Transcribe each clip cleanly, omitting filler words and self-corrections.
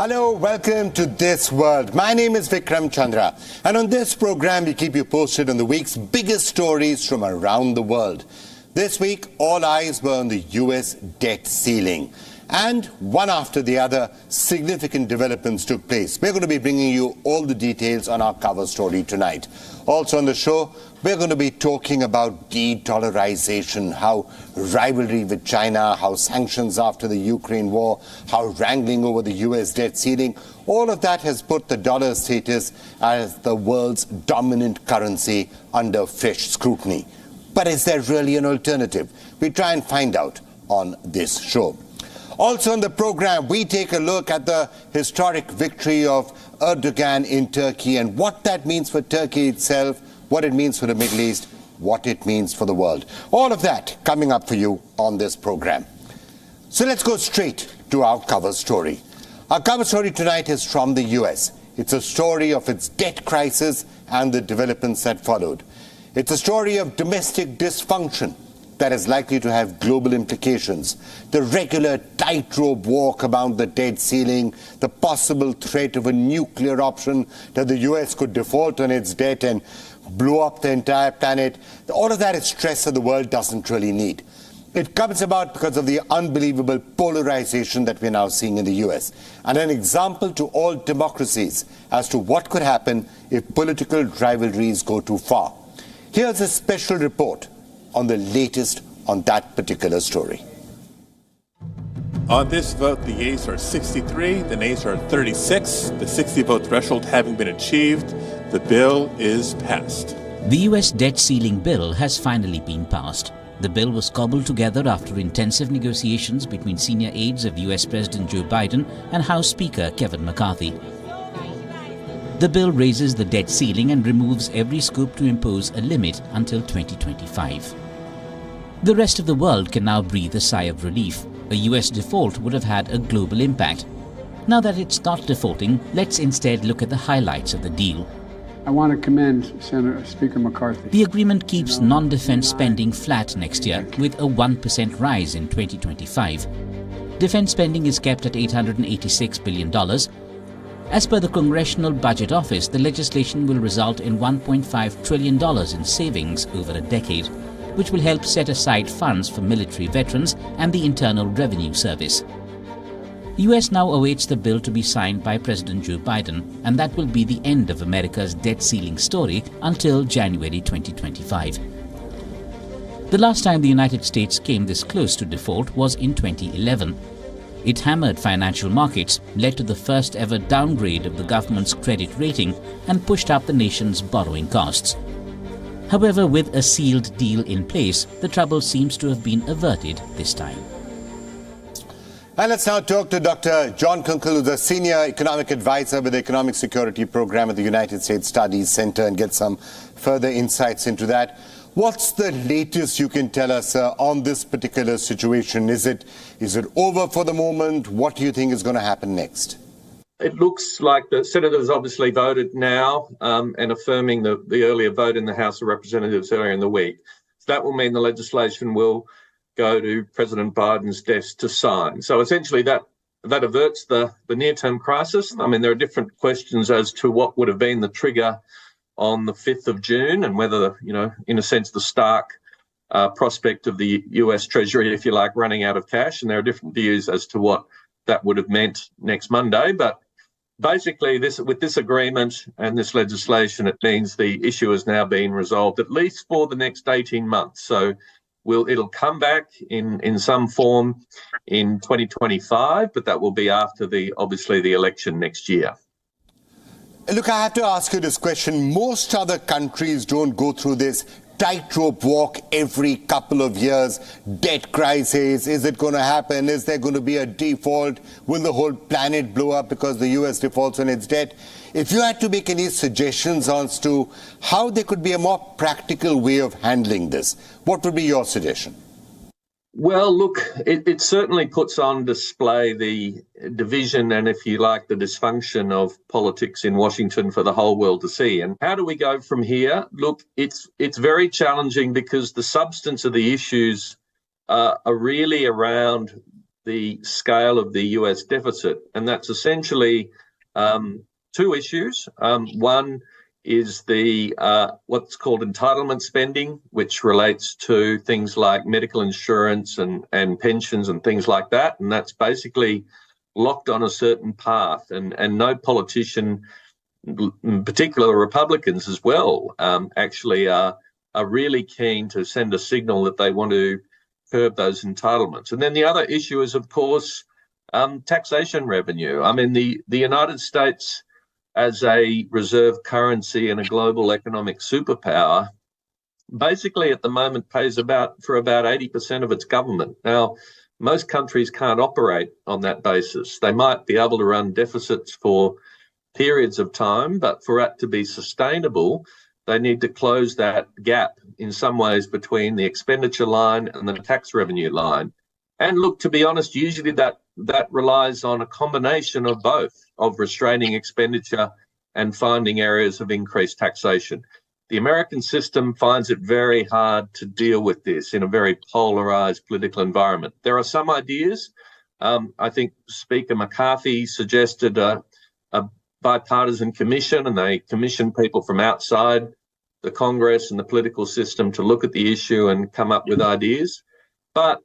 Hello, welcome to This World. My name is Vikram Chandra, and on this program we keep you posted on the week's biggest stories from around the world. This week, all eyes were on the US debt ceiling, and one after the other, significant developments took place. We're going to be bringing you all the details on our cover story tonight. Also on the show, we're going to be talking about de-dollarization, how rivalry with China, how sanctions after the Ukraine war, how wrangling over the US debt ceiling, all of that has put the dollar status as the world's dominant currency under fresh scrutiny. But is there really an alternative? We try and find out on this show. Also on the program, we take a look at the historic victory of Erdogan in Turkey and what that means for Turkey itself, what it means for the Middle East, what it means for the world. All of that coming up for you on this program. So let's go straight to our cover story. Our cover story tonight is from the US. It's a story of its debt crisis and the developments that followed. It's a story of domestic dysfunction that is likely to have global implications. The regular tightrope walk around the debt ceiling, the possible threat of a nuclear option that the US could default on its debt and blow up the entire planet. All of that is stress that the world doesn't really need. It comes about because of the unbelievable polarization that we're now seeing in the US, and an example to all democracies as to what could happen if political rivalries go too far. Here's a special report on the latest on that particular story. On this vote, the yeas are 63, the nays are 36. The 60-vote threshold having been achieved, the bill is passed. The US debt ceiling bill has finally been passed. The bill was cobbled together after intensive negotiations between senior aides of US President Joe Biden and House Speaker Kevin McCarthy. The bill raises the debt ceiling and removes every scope to impose a limit until 2025. The rest of the world can now breathe a sigh of relief. A US default would have had a global impact. Now that it's not defaulting, let's instead look at the highlights of the deal. I want to commend Speaker McCarthy. The agreement keeps non-defense spending flat next year with a 1% rise in 2025. Defense spending is kept at $886 billion. As per the Congressional Budget Office, the legislation will result in $1.5 trillion in savings over a decade, which will help set aside funds for military veterans and the Internal Revenue Service. The US now awaits the bill to be signed by President Joe Biden, and that will be the end of America's debt ceiling story until January 2025. The last time the United States came this close to default was in 2011. It hammered financial markets, led to the first ever downgrade of the government's credit rating, and pushed up the nation's borrowing costs. However, with a sealed deal in place, the trouble seems to have been averted this time. And let's now talk to Dr. John Kunkel, who's a senior economic advisor with the Economic Security Program at the United States Studies Center, and get some further insights into that. What's the latest you can tell us on this particular situation? Is it over for the moment? What do you think is going to happen next? It looks like the senators obviously voted now and affirming the earlier vote in the House of Representatives earlier in the week. So that will mean the legislation will go to President Biden's desk to sign. So essentially that averts the near-term crisis. I mean, there are different questions as to what would have been the trigger on the 5th of June and whether, in a sense, the stark prospect of the US Treasury, if you like, running out of cash. And there are different views as to what that would have meant next Monday. But basically, with this agreement and this legislation, it means the issue has now been resolved, at least for the next 18 months. So it'll come back in some form in 2025, but that will be after the election next year. Look, I have to ask you this question. Most other countries don't go through this tightrope walk every couple of years. Debt crisis, is it going to happen? Is there going to be a default? Will the whole planet blow up because the US defaults on its debt? If you had to make any suggestions as to how there could be a more practical way of handling this, what would be your suggestion? Well, look, it certainly puts on display the division and, if you like, the dysfunction of politics in Washington for the whole world to see. And how do we go from here? Look, it's very challenging because the substance of the issues are really around the scale of the US deficit. And that's essentially two issues. One is the what's called entitlement spending, which relates to things like medical insurance and pensions and things like that. And that's basically locked on a certain path. And no politician, in particular Republicans as well, actually are really keen to send a signal that they want to curb those entitlements. And then the other issue is, of course, taxation revenue. I mean, the United States, as a reserve currency and a global economic superpower, basically at the moment pays for about 80% of its government. Now, most countries can't operate on that basis. They might be able to run deficits for periods of time, but for it to be sustainable, they need to close that gap in some ways between the expenditure line and the tax revenue line. And look, to be honest, usually that relies on a combination of both, of restraining expenditure and finding areas of increased taxation. The American system finds it very hard to deal with this in a very polarized political environment. There are some ideas. I think Speaker McCarthy suggested a bipartisan commission, and they commissioned people from outside the Congress and the political system to look at the issue and come up with ideas. But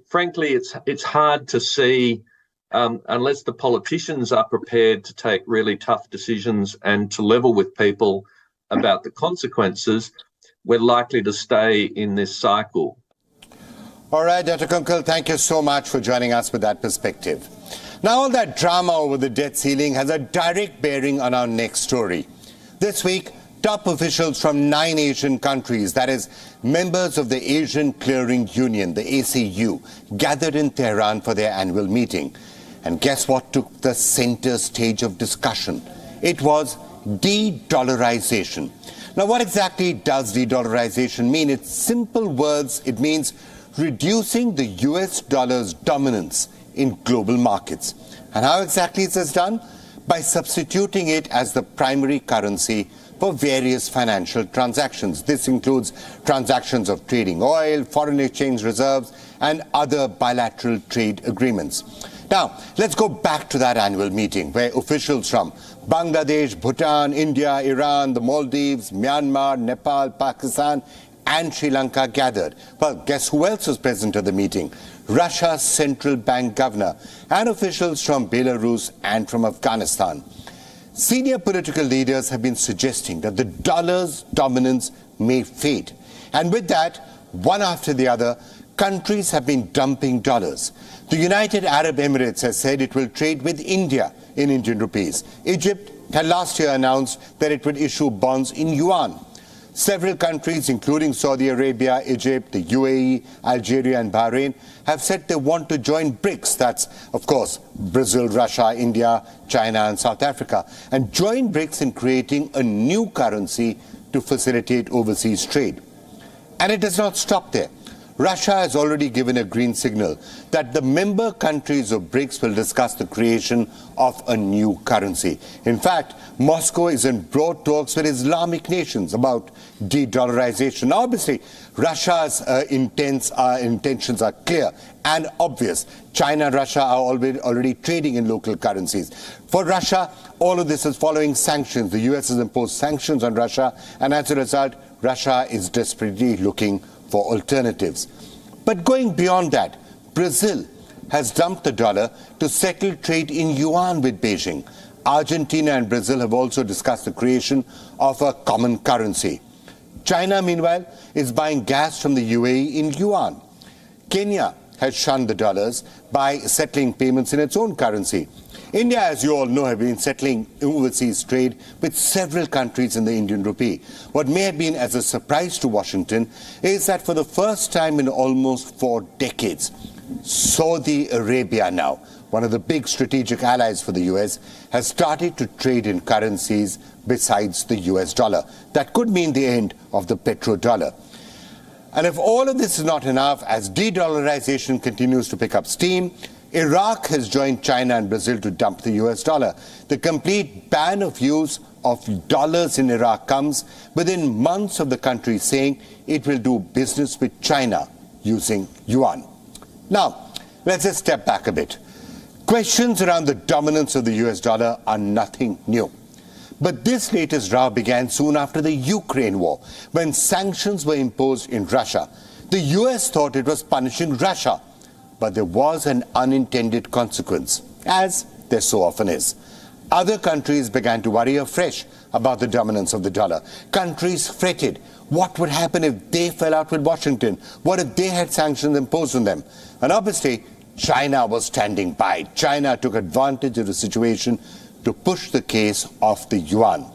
frankly, it's hard to see, unless the politicians are prepared to take really tough decisions and to level with people about the consequences, we're likely to stay in this cycle. All right, Dr. Kunkel, thank you so much for joining us with that perspective. Now, all that drama over the debt ceiling has a direct bearing on our next story. This week, top officials from 9 Asian countries, that is, members of the Asian Clearing Union, the ACU, gathered in Tehran for their annual meeting. And guess what took the center stage of discussion? It was de-dollarization. Now, what exactly does de-dollarization mean? In simple words, it means reducing the US dollar's dominance in global markets. And how exactly is this done? By substituting it as the primary currency for various financial transactions. This includes transactions of trading oil, foreign exchange reserves, and other bilateral trade agreements. Now, let's go back to that annual meeting where officials from Bangladesh, Bhutan, India, Iran, the Maldives, Myanmar, Nepal, Pakistan, and Sri Lanka gathered. Well, guess who else was present at the meeting? Russia's central bank governor and officials from Belarus and from Afghanistan. Senior political leaders have been suggesting that the dollar's dominance may fade. And with that, one after the other, countries have been dumping dollars. The United Arab Emirates has said it will trade with India in Indian rupees. Egypt had last year announced that it would issue bonds in yuan. Several countries, including Saudi Arabia, Egypt, the UAE, Algeria, and Bahrain, have said they want to join BRICS. That's, of course, Brazil, Russia, India, China, and South Africa, and join BRICS in creating a new currency to facilitate overseas trade. And it does not stop there. Russia has already given a green signal that the member countries of BRICS will discuss the creation of a new currency. In fact, Moscow is in broad talks with Islamic nations about de-dollarization. Obviously, Russia's intentions are clear and obvious. China and Russia are already trading in local currencies. For Russia, all of this is following sanctions. The US has imposed sanctions on Russia, and as a result, Russia is desperately looking for alternatives. But going beyond that, Brazil has dumped the dollar to settle trade in yuan with Beijing. Argentina and Brazil have also discussed the creation of a common currency. China, meanwhile, is buying gas from the UAE in yuan. Kenya has shunned the dollars by settling payments in its own currency. India, as you all know, have been settling overseas trade with several countries in the Indian rupee. What may have been as a surprise to Washington is that for the first time in almost 4 decades, Saudi Arabia now, one of the big strategic allies for the US, has started to trade in currencies besides the US dollar. That could mean the end of the petrodollar. And if all of this is not enough, as de-dollarization continues to pick up steam, Iraq has joined China and Brazil to dump the US dollar. The complete ban of use of dollars in Iraq comes within months of the country saying it will do business with China using yuan. Now, let's just step back a bit. Questions around the dominance of the US dollar are nothing new. But this latest row began soon after the Ukraine war, when sanctions were imposed in Russia. The US thought it was punishing Russia, but there was an unintended consequence, as there so often is. Other countries began to worry afresh about the dominance of the dollar. Countries fretted. What would happen if they fell out with Washington? What if they had sanctions imposed on them? And obviously, China was standing by. China took advantage of the situation to push the case of the yuan.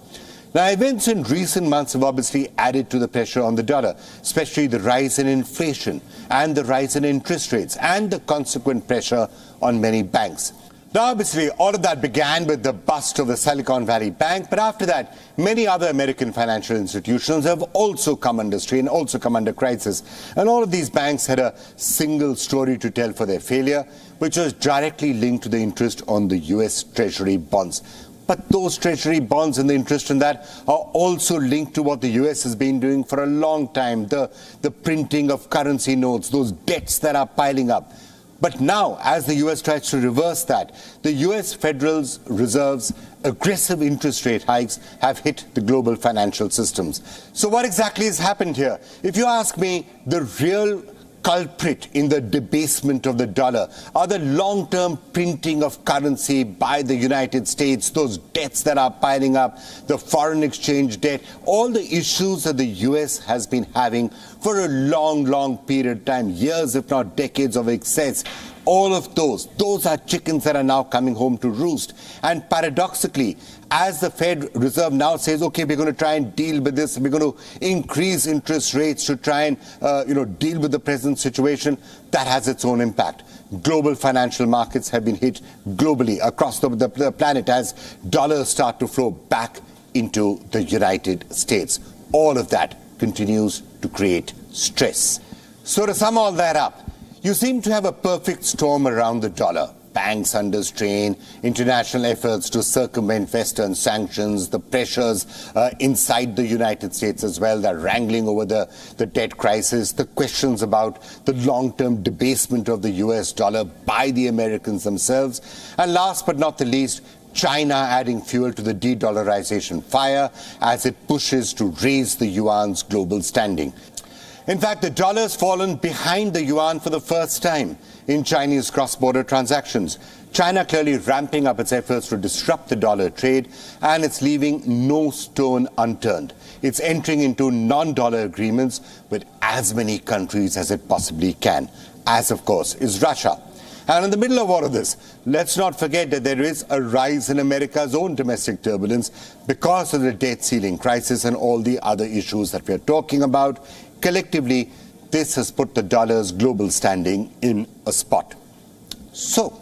Now, events in recent months have obviously added to the pressure on the dollar, especially the rise in inflation and the rise in interest rates and the consequent pressure on many banks. Now, obviously, all of that began with the bust of the Silicon Valley Bank, but after that, many other American financial institutions have also come under strain, also come under crisis. And all of these banks had a single story to tell for their failure, which was directly linked to the interest on the US Treasury bonds. But those Treasury bonds and the interest in that are also linked to what the US has been doing for a long time, the printing of currency notes, those debts that are piling up. But now, as the US tries to reverse that, the US Federal Reserve's aggressive interest rate hikes have hit the global financial systems. So what exactly has happened here? If you ask me, the real culprit in the debasement of the dollar are the long-term printing of currency by the United States, those debts that are piling up, the foreign exchange debt, all the issues that the US has been having for a long period of time, years if not decades of excess. All of those are chickens that are now coming home to roost. And paradoxically, as the Fed Reserve now says, okay, we're going to try and deal with this, we're going to increase interest rates to try and deal with the present situation, that has its own impact. Global financial markets have been hit globally across the planet as dollars start to flow back into the United States. All of that continues to create stress. So to sum all that up, you seem to have a perfect storm around the dollar. Banks under strain, international efforts to circumvent Western sanctions, the pressures inside the United States as well, the wrangling over the debt crisis, the questions about the long-term debasement of the US dollar by the Americans themselves, and last but not the least, China adding fuel to the de-dollarization fire as it pushes to raise the yuan's global standing. In fact, the dollar has fallen behind the yuan for the first time in Chinese cross-border transactions. China clearly ramping up its efforts to disrupt the dollar trade, and it's leaving no stone unturned. It's entering into non-dollar agreements with as many countries as it possibly can, as of course is Russia. And in the middle of all of this, let's not forget that there is a rise in America's own domestic turbulence because of the debt ceiling crisis and all the other issues that we're talking about. Collectively, this has put the dollar's global standing in a spot. So,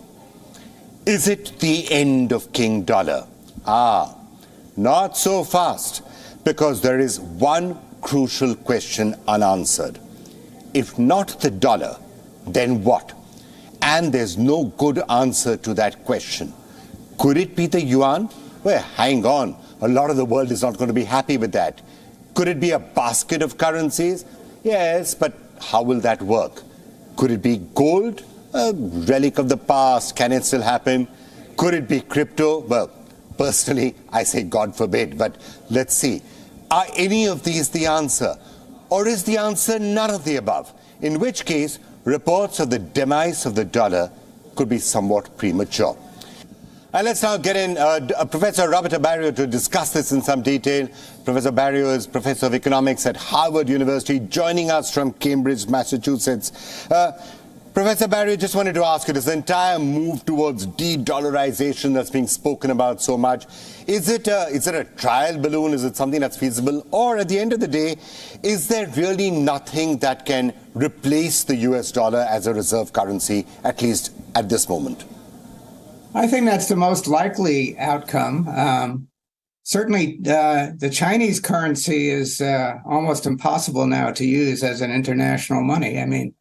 is it the end of King Dollar? Not so fast, because there is one crucial question unanswered. If not the dollar, then what? And there's no good answer to that question. Could it be the yuan? Well, hang on. A lot of the world is not going to be happy with that. Could it be a basket of currencies? Yes, but how will that work? Could it be gold? A relic of the past. Can it still happen? Could it be crypto? Well, personally, I say God forbid, but let's see. Are any of these the answer? Or is the answer none of the above? In which case, reports of the demise of the dollar could be somewhat premature. And let's now get in Professor Roberto Barrio to discuss this in some detail. Professor Barrio is Professor of Economics at Harvard University, joining us from Cambridge, Massachusetts. Professor Barrio, just wanted to ask you, this entire move towards de-dollarization that's being spoken about so much, is it a trial balloon? Is it something that's feasible? Or at the end of the day, is there really nothing that can replace the US dollar as a reserve currency, at least at this moment? I think that's the most likely outcome. Certainly, the Chinese currency is almost impossible now to use as an international money. I mean,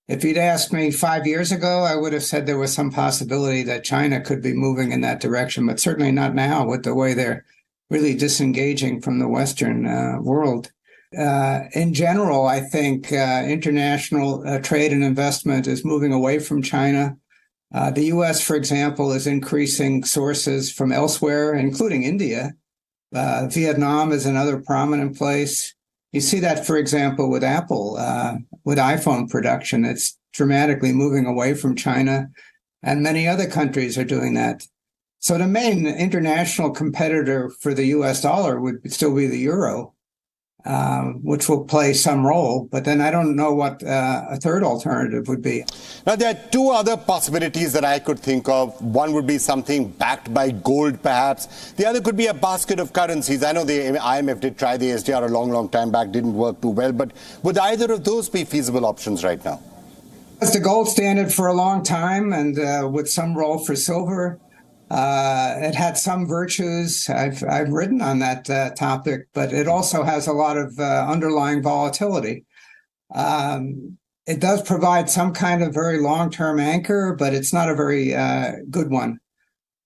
if you'd asked me 5 years ago, I would have said there was some possibility that China could be moving in that direction, but certainly not now with the way they're really disengaging from the Western world. In general, I think international trade and investment is moving away from China. The U.S., for example, is increasing sources from elsewhere, including India. Vietnam is another prominent place. You see that, for example, with Apple, with iPhone production. It's dramatically moving away from China, and many other countries are doing that. So the main international competitor for the U.S. dollar would still be the euro, which will play some role. But then I don't know what a third alternative would be. Now, there are two other possibilities that I could think of. One would be something backed by gold, perhaps. The other could be a basket of currencies. I know the IMF did try the SDR a long, long time back, didn't work too well. But would either of those be feasible options right now? It's the gold standard for a long time, and with some role for silver. It had some virtues. I've written on that topic, but it also has a lot of underlying volatility. It does provide some kind of very long-term anchor, but it's not a very good one.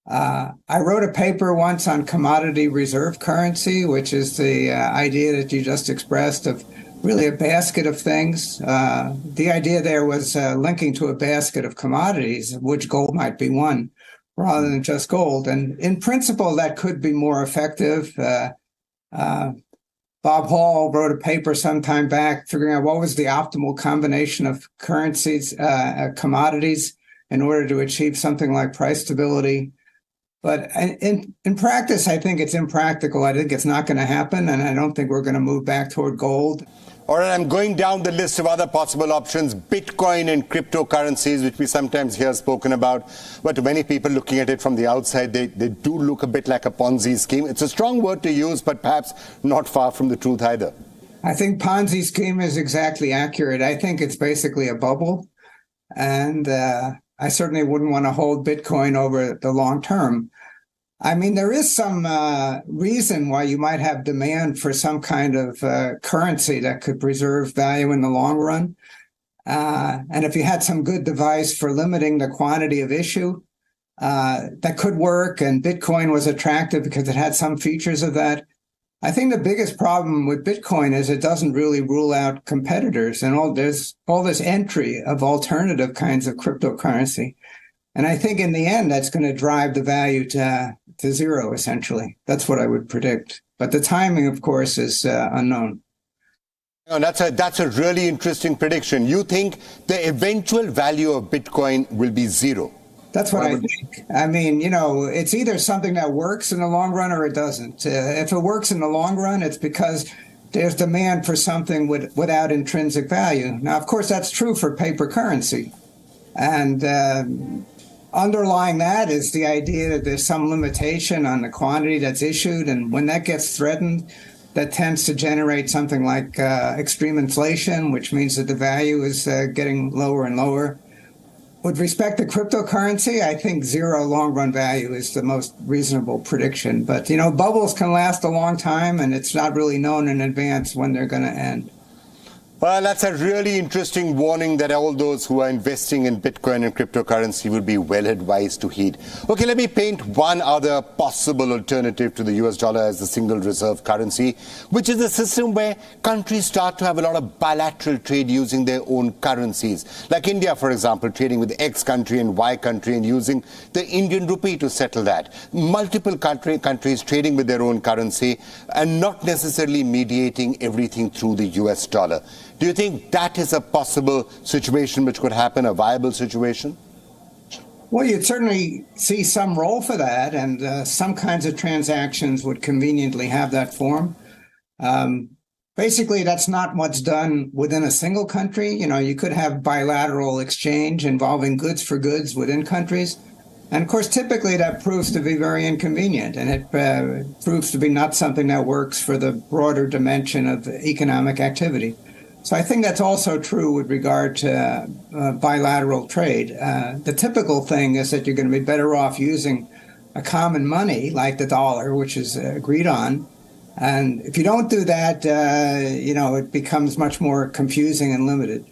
I wrote a paper once on commodity reserve currency, which is the idea that you just expressed of really a basket of things. The idea there was linking to a basket of commodities, of which gold might be one, rather than just gold. And in principle, that could be more effective. Bob Hall wrote a paper some time back figuring out what was the optimal combination of currencies, commodities, in order to achieve something like price stability. But in practice, I think it's impractical. I think it's not going to happen, and I don't think we're going to move back toward gold. All right, I'm going down the list of other possible options, Bitcoin and cryptocurrencies, which we sometimes hear spoken about. But to many people looking at it from the outside, they do look a bit like a Ponzi scheme. It's a strong word to use, but perhaps not far from the truth either. I think Ponzi scheme is exactly accurate. I think it's basically a bubble. And I certainly wouldn't want to hold Bitcoin over the long term. I mean, there is some reason why you might have demand for some kind of currency that could preserve value in the long run. And if you had some good device for limiting the quantity of issue, that could work. And Bitcoin was attractive because it had some features of that. I think the biggest problem with Bitcoin is it doesn't really rule out competitors, and there's all this entry of alternative kinds of cryptocurrency. And I think in the end, that's going to drive the value to zero, essentially. That's what I would predict. But the timing, of course, is unknown. Oh, that's a really interesting prediction. You think the eventual value of Bitcoin will be zero? That's what I think. I mean, it's either something that works in the long run or it doesn't. If it works in the long run, it's because there's demand for something without intrinsic value. Now, of course, that's true for paper currency. And underlying that is the idea that there's some limitation on the quantity that's issued. And when that gets threatened, that tends to generate something like extreme inflation, which means that the value is getting lower and lower. With respect to cryptocurrency, I think zero long-run value is the most reasonable prediction. But, bubbles can last a long time, and it's not really known in advance when they're going to end. Well, that's a really interesting warning that all those who are investing in Bitcoin and cryptocurrency would be well advised to heed. Okay, let me paint one other possible alternative to the US dollar as the single reserve currency, which is a system where countries start to have a lot of bilateral trade using their own currencies. Like India, for example, trading with X country and Y country and using the Indian rupee to settle that. Multiple countries trading with their own currency and not necessarily mediating everything through the US dollar. Do you think that is a possible situation which could happen, a viable situation? Well, you'd certainly see some role for that, and some kinds of transactions would conveniently have that form. Basically, that's not what's done within a single country. You could have bilateral exchange involving goods for goods within countries. And of course, typically that proves to be very inconvenient, and it proves to be not something that works for the broader dimension of economic activity. So I think that's also true with regard to bilateral trade. The typical thing is that you're going to be better off using a common money like the dollar, which is agreed on. And if you don't do that, it becomes much more confusing and limited.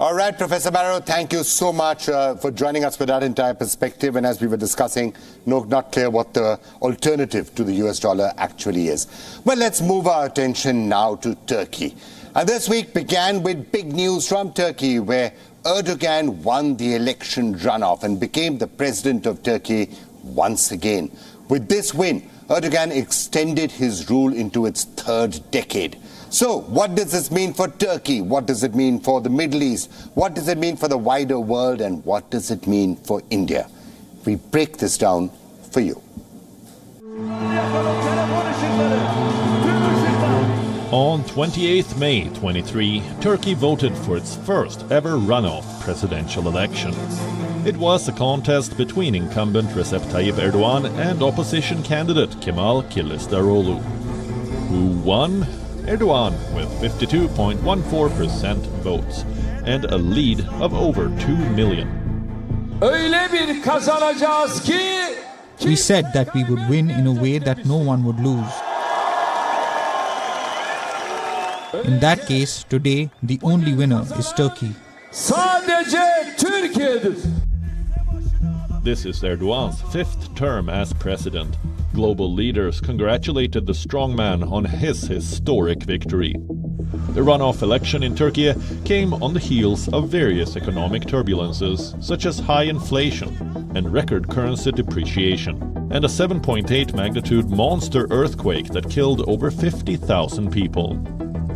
All right, Professor Barrow, thank you so much for joining us with that entire perspective. And as we were discussing, not clear what the alternative to the US dollar actually is. Well, let's move our attention now to Turkey. And this week began with big news from Turkey, where Erdogan won the election runoff and became the president of Turkey once again. With this win, Erdogan extended his rule into its third decade. So, what does this mean for Turkey? What does it mean for the Middle East? What does it mean for the wider world? And what does it mean for India? We break this down for you. On 28th May 23, Turkey voted for its first ever runoff presidential election. It was a contest between incumbent Recep Tayyip Erdogan and opposition candidate Kemal Kılıçdaroğlu. Who won? Erdogan with 52.14% votes and a lead of over 2 million. We said that we would win in a way that no one would lose. In that case, today, the only winner is Turkey. This is Erdogan's fifth term as president. Global leaders congratulated the strongman on his historic victory. The runoff election in Turkey came on the heels of various economic turbulences, such as high inflation and record currency depreciation, and a 7.8 magnitude monster earthquake that killed over 50,000 people.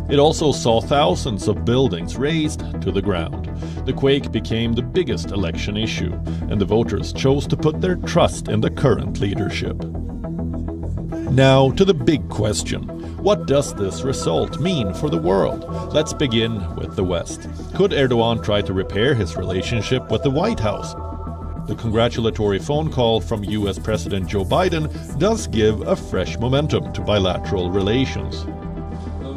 It also saw thousands of buildings razed to the ground. The quake became the biggest election issue, and the voters chose to put their trust in the current leadership. Now to the big question. What does this result mean for the world? Let's begin with the West. Could Erdogan try to repair his relationship with the White House? The congratulatory phone call from US President Joe Biden does give a fresh momentum to bilateral relations.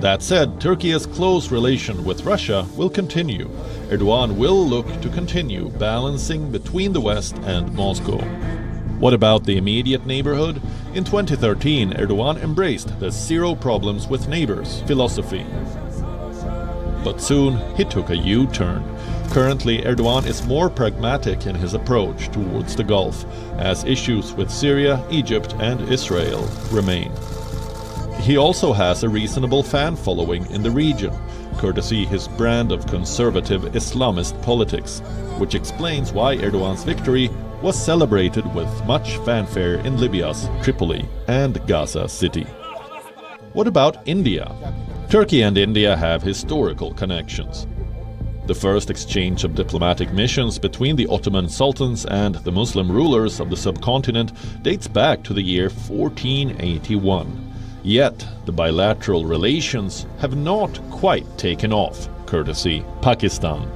That said, Turkey's close relation with Russia will continue. Erdogan will look to continue balancing between the West and Moscow. What about the immediate neighborhood? In 2013, Erdogan embraced the zero problems with neighbors philosophy. But soon, he took a U-turn. Currently, Erdogan is more pragmatic in his approach towards the Gulf, as issues with Syria, Egypt, and Israel remain. He also has a reasonable fan following in the region, courtesy his brand of conservative Islamist politics, which explains why Erdogan's victory was celebrated with much fanfare in Libya's Tripoli and Gaza City. What about India? Turkey and India have historical connections. The first exchange of diplomatic missions between the Ottoman sultans and the Muslim rulers of the subcontinent dates back to the year 1481. Yet, the bilateral relations have not quite taken off, courtesy Pakistan.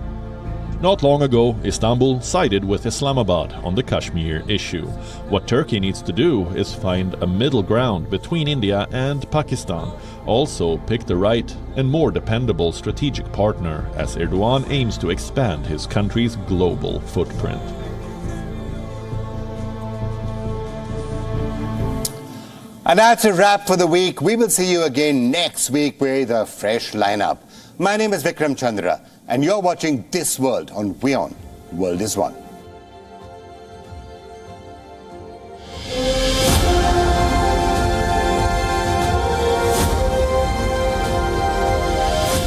Not long ago, Istanbul sided with Islamabad on the Kashmir issue. What Turkey needs to do is find a middle ground between India and Pakistan. Also pick the right and more dependable strategic partner as Erdogan aims to expand his country's global footprint. And that's a wrap for the week. We will see you again next week with a fresh lineup. My name is Vikram Chandra, and you're watching This World on WION. World is One.